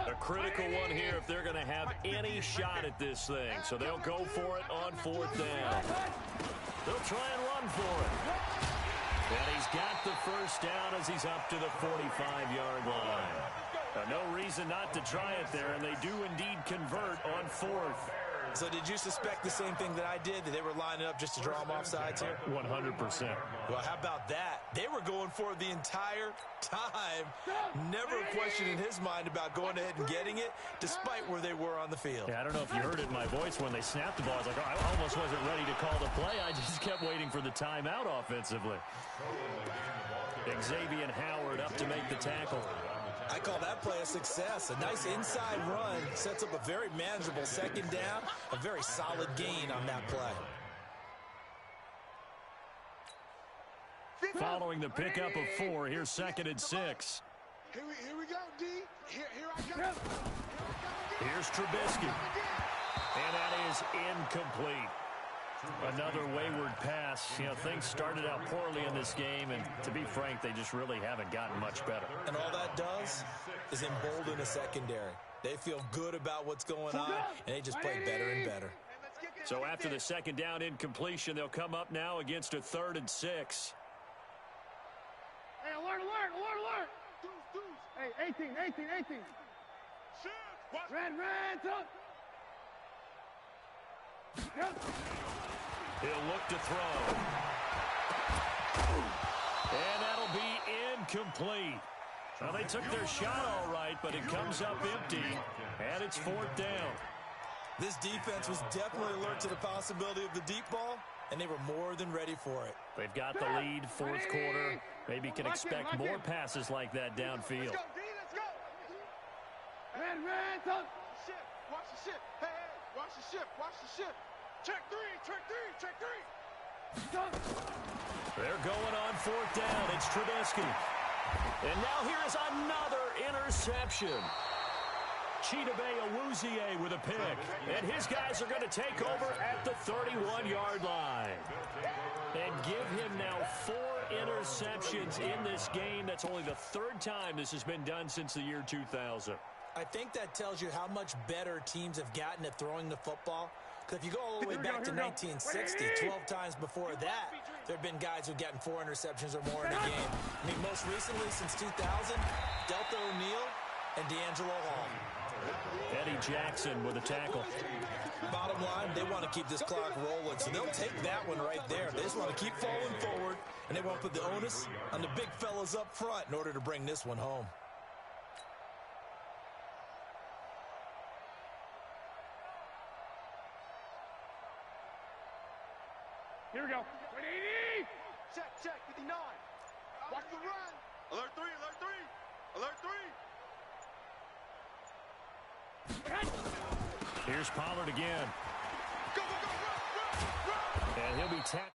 A critical one here if they're going to have any shot at this thing. So they'll go for it on 4th down. They'll try and run for it. And he's got the 1st down as he's up to the 45-yard line. No reason not to try it there, and they do indeed convert on 4th. So did you suspect the same thing that I did, that they were lining up just to draw them off sides here? 100%. Well, how about that? They were going for it the entire time. Never a question in his mind about going ahead and getting it, despite where they were on the field. Yeah, I don't know if you heard it in my voice when they snapped the ball. I was like, oh, I almost wasn't ready to call the play. I just kept waiting for the timeout offensively. Xavier Howard up to make the tackle. I call that play a success. A nice inside run sets up a very manageable 2nd down, a very solid gain on that play. Following the pickup of 4, here's 2nd and 6. Here we go, D. Here I go. Here's Trubisky. And that is incomplete. Another wayward pass. You know, things started out poorly in this game, and to be frank, they just really haven't gotten much better. And all that does is embolden a secondary. They feel good about what's going on, and they just play better and better. So after the 2nd down incompletion, they'll come up now against a 3rd and 6. Hey, alert. Hey, 18. Red, up. He'll look to throw. And that'll be incomplete. Well, they took their shot all right, but it comes up empty, and it's 4th down. This defense was definitely alert to the possibility of the deep ball, and they were more than ready for it. They've got the lead, 4th quarter. Maybe can expect more passes like that downfield. Let's go. Red, up. Watch the ship. Hey, watch the ship. Check three. They're going on fourth down. It's Trubisky. And now here's another interception. Chidobe Awuzie with a pick. And his guys are going to take over at the 31-yard line. And give him now 4 interceptions in this game. That's only the 3rd time this has been done since the year 2000. I think that tells you how much better teams have gotten at throwing the football. Because if you go all the way back to 1960, 12 times before that, there have been guys who've gotten 4 interceptions or more in a game. I mean, most recently, since 2000, Delta O'Neal and D'Angelo Hall. Eddie Jackson with a tackle. Bottom line, they want to keep this clock rolling, so they'll take that one right there. They just want to keep falling forward, and they won't put the onus on the big fellas up front in order to bring this one home. Here we go. 180. Check, 59. Watch the run. Alert 3, alert 3. Alert 3. Here's Pollard again. Go, run. And he'll be tackled.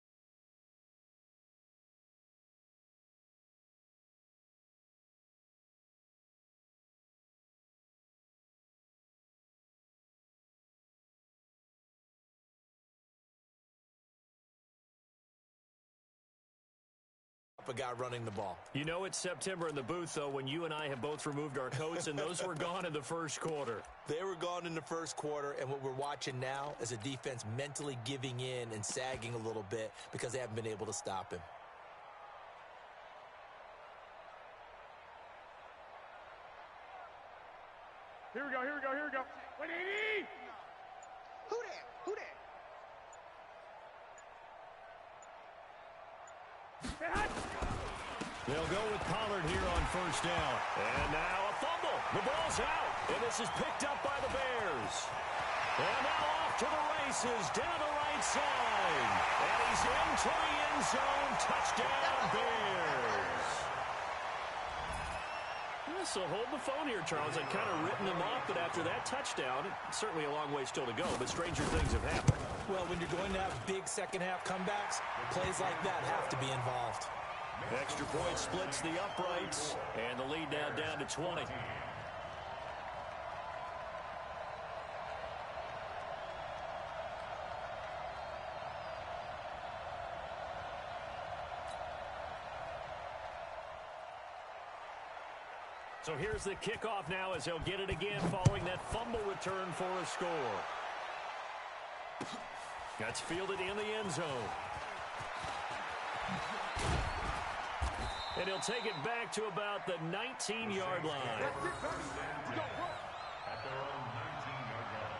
A guy running the ball. You know it's September in the booth, though, when you and I have both removed our coats, and those were gone in the first quarter. They were gone in the first quarter, and what we're watching now is a defense mentally giving in and sagging a little bit because they haven't been able to stop him. Here we go. 180. Who that? They'll go with Pollard here on first down. And now a fumble. The ball's out. And this is picked up by the Bears. And now off to the races down the right side. And he's into the end zone. Touchdown, Bears. Yeah, so hold the phone here, Charles. I'd kind of written them off, but after that touchdown, it's certainly a long way still to go, but stranger things have happened. Well, when you're going to have big second-half comebacks, plays like that have to be involved. Extra point splits the uprights, and the lead now down to 20. So here's the kickoff now as he'll get it again following that fumble return for a score. That's fielded in the end zone. And he'll take it back to about the 19-yard line. At their own 19-yard line.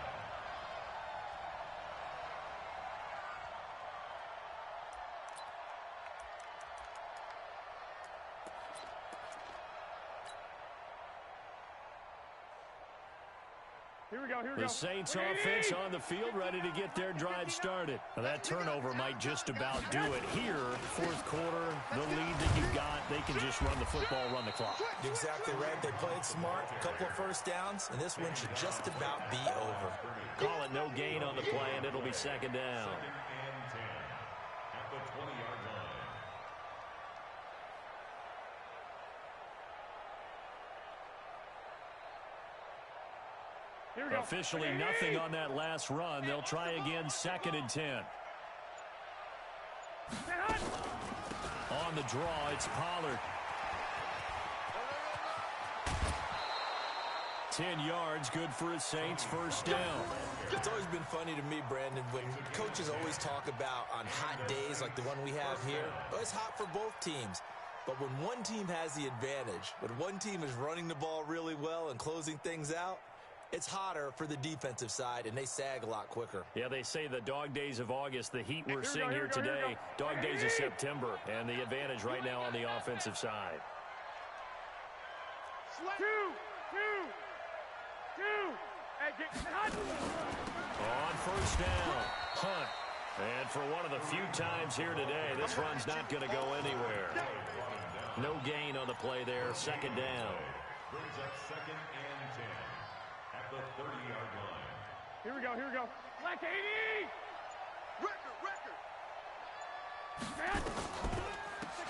Here we go. The Saints offense on the field, ready to get their drive started. Now that turnover might just about do it here. Fourth quarter, the lead that you got, they can just run the football, run the clock. Exactly right. They played smart, a couple of first downs, and this one should just about be over. Call it no gain on the play, and it'll be second down. Second and 10 at the 20-yard line. Officially nothing on that last run. They'll try again, second and 10. On the draw, it's Pollard. 10 yards, good for his Saints, first down. It's always been funny to me, Brandon, when coaches always talk about on hot days like the one we have here. Oh, it's hot for both teams. But when one team has the advantage, when one team is running the ball really well and closing things out, it's hotter for the defensive side, and they sag a lot quicker. Yeah, they say the dog days of August, the heat we're seeing here today, dog days of September, and the advantage right now on the offensive side. Two. On first down, Hunt. And for one of the few times here today, this run's not going to go anywhere. No gain on the play there, second down. Brings up second and 10 at the 30-yard line. Here we go. Black 80. Record.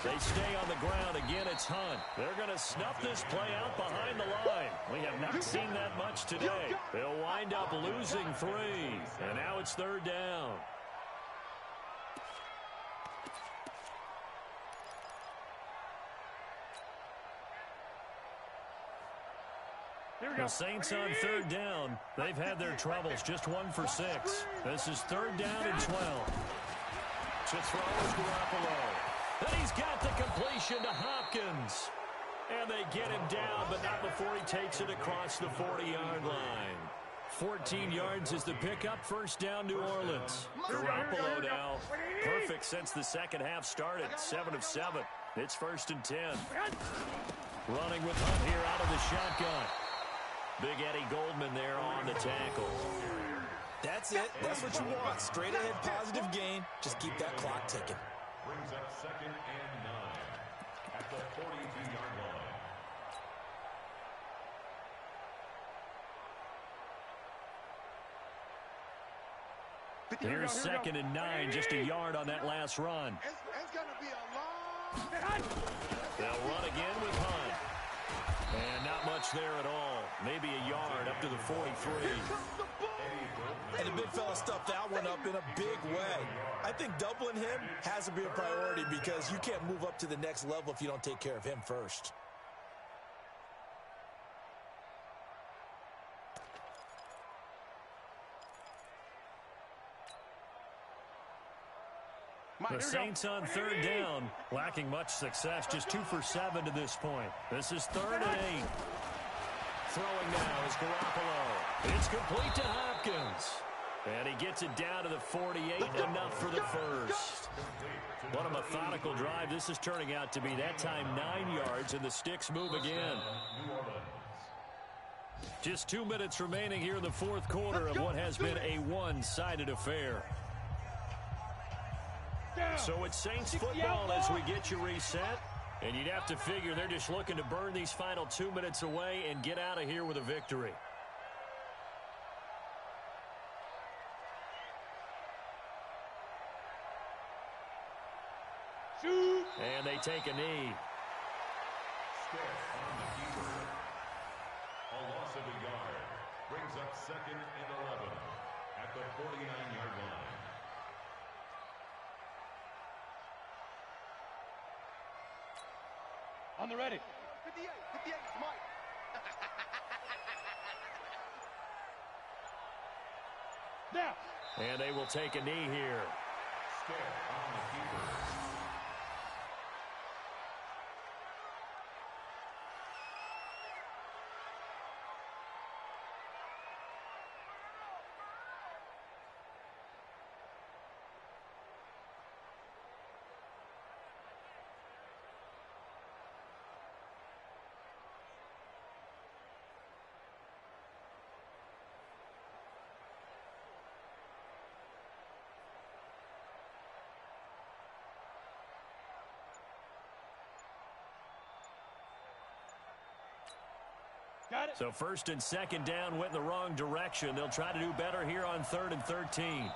They stay on the ground. Again, it's Hunt. They're going to snuff this play out behind the line. We have not seen that much today. They'll wind up losing 3. And now it's 3rd down. The Saints on 3rd down. They've had their troubles. Just 1 for 6. This is 3rd down and 12. To throw is Garoppolo. And he's got the completion to Hopkins. And they get him down, but not before he takes it across the 40-yard line. 14 yards is the pickup. 1st down, New Orleans. Garoppolo now. Perfect since the second half started. 7 of 7. It's 1st and 10. Running with Hunt here out of the shotgun. Big Eddie Goldman there on the tackle. That's it. That's what you want. Straight ahead, positive gain. Just keep that clock ticking. Brings up 2nd and 9 at the 42-yard line. Here's 2nd and 9, just a yard on that last run. It's going to be a long... They'll run again with Hunt. And not much there at all. Maybe a yard up to the 43. And the big fella stuffed that one up in a big way. I think doubling him has to be a priority because you can't move up to the next level if you don't take care of him first. The Saints on 3rd down, lacking much success, just 2 for 7 to this point. This is 3rd and 8. Throwing now is Garoppolo. It's complete to Hopkins. And he gets it down to the 48, enough for the first. What a methodical drive this is turning out to be. That time 9 yards, and the sticks move again. Just 2 minutes remaining here in the 4th quarter of what has been a one-sided affair. So it's Saints football as we get you reset. And you'd have to figure they're just looking to burn these final 2 minutes away and get out of here with a victory. Shoot. And they take a knee. Stick on the keeper. A loss of a yard. Brings up 2nd and 11 at the 49-yard line. On the ready. 58, 58, Mike. Now. And they will take a knee here. Stick on the keeper. Got it. So 1st and 2nd down went in the wrong direction. They'll try to do better here on 3rd and 13.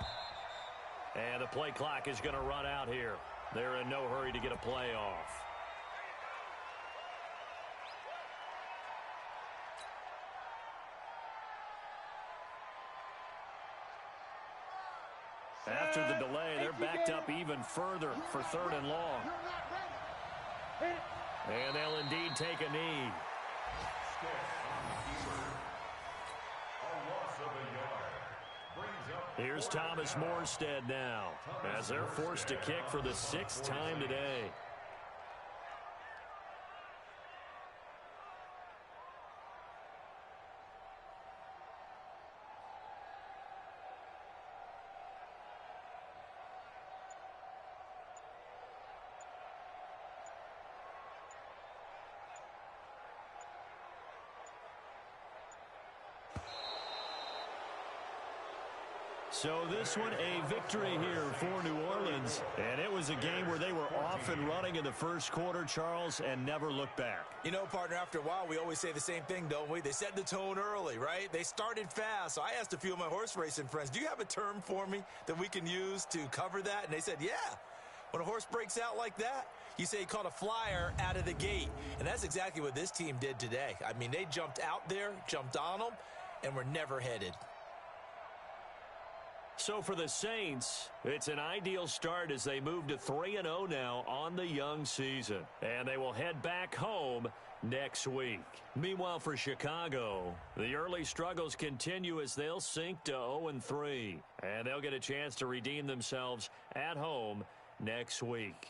And the play clock is going to run out here. They're in no hurry to get a play off. After the delay, they're backed up even further for 3rd and long. And they'll indeed take a knee. Here's Thomas Morstead now, as they're forced to kick for the 6th time today. So this one, a victory here for New Orleans. And it was a game where they were off and running in the 1st quarter, Charles, and never looked back. You know, partner, after a while, we always say the same thing, don't we? They set the tone early, right? They started fast. So I asked a few of my horse racing friends, do you have a term for me that we can use to cover that? And they said, yeah. When a horse breaks out like that, you say he caught a flyer out of the gate. And that's exactly what this team did today. I mean, they jumped out there, jumped on them, and were never headed. So for the Saints, it's an ideal start as they move to 3-0 now on the young season. And they will head back home next week. Meanwhile, for Chicago, the early struggles continue as they'll sink to 0-3. And they'll get a chance to redeem themselves at home next week.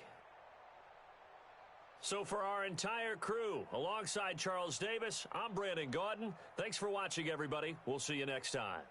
So for our entire crew, alongside Charles Davis, I'm Brandon Gaudin. Thanks for watching, everybody. We'll see you next time.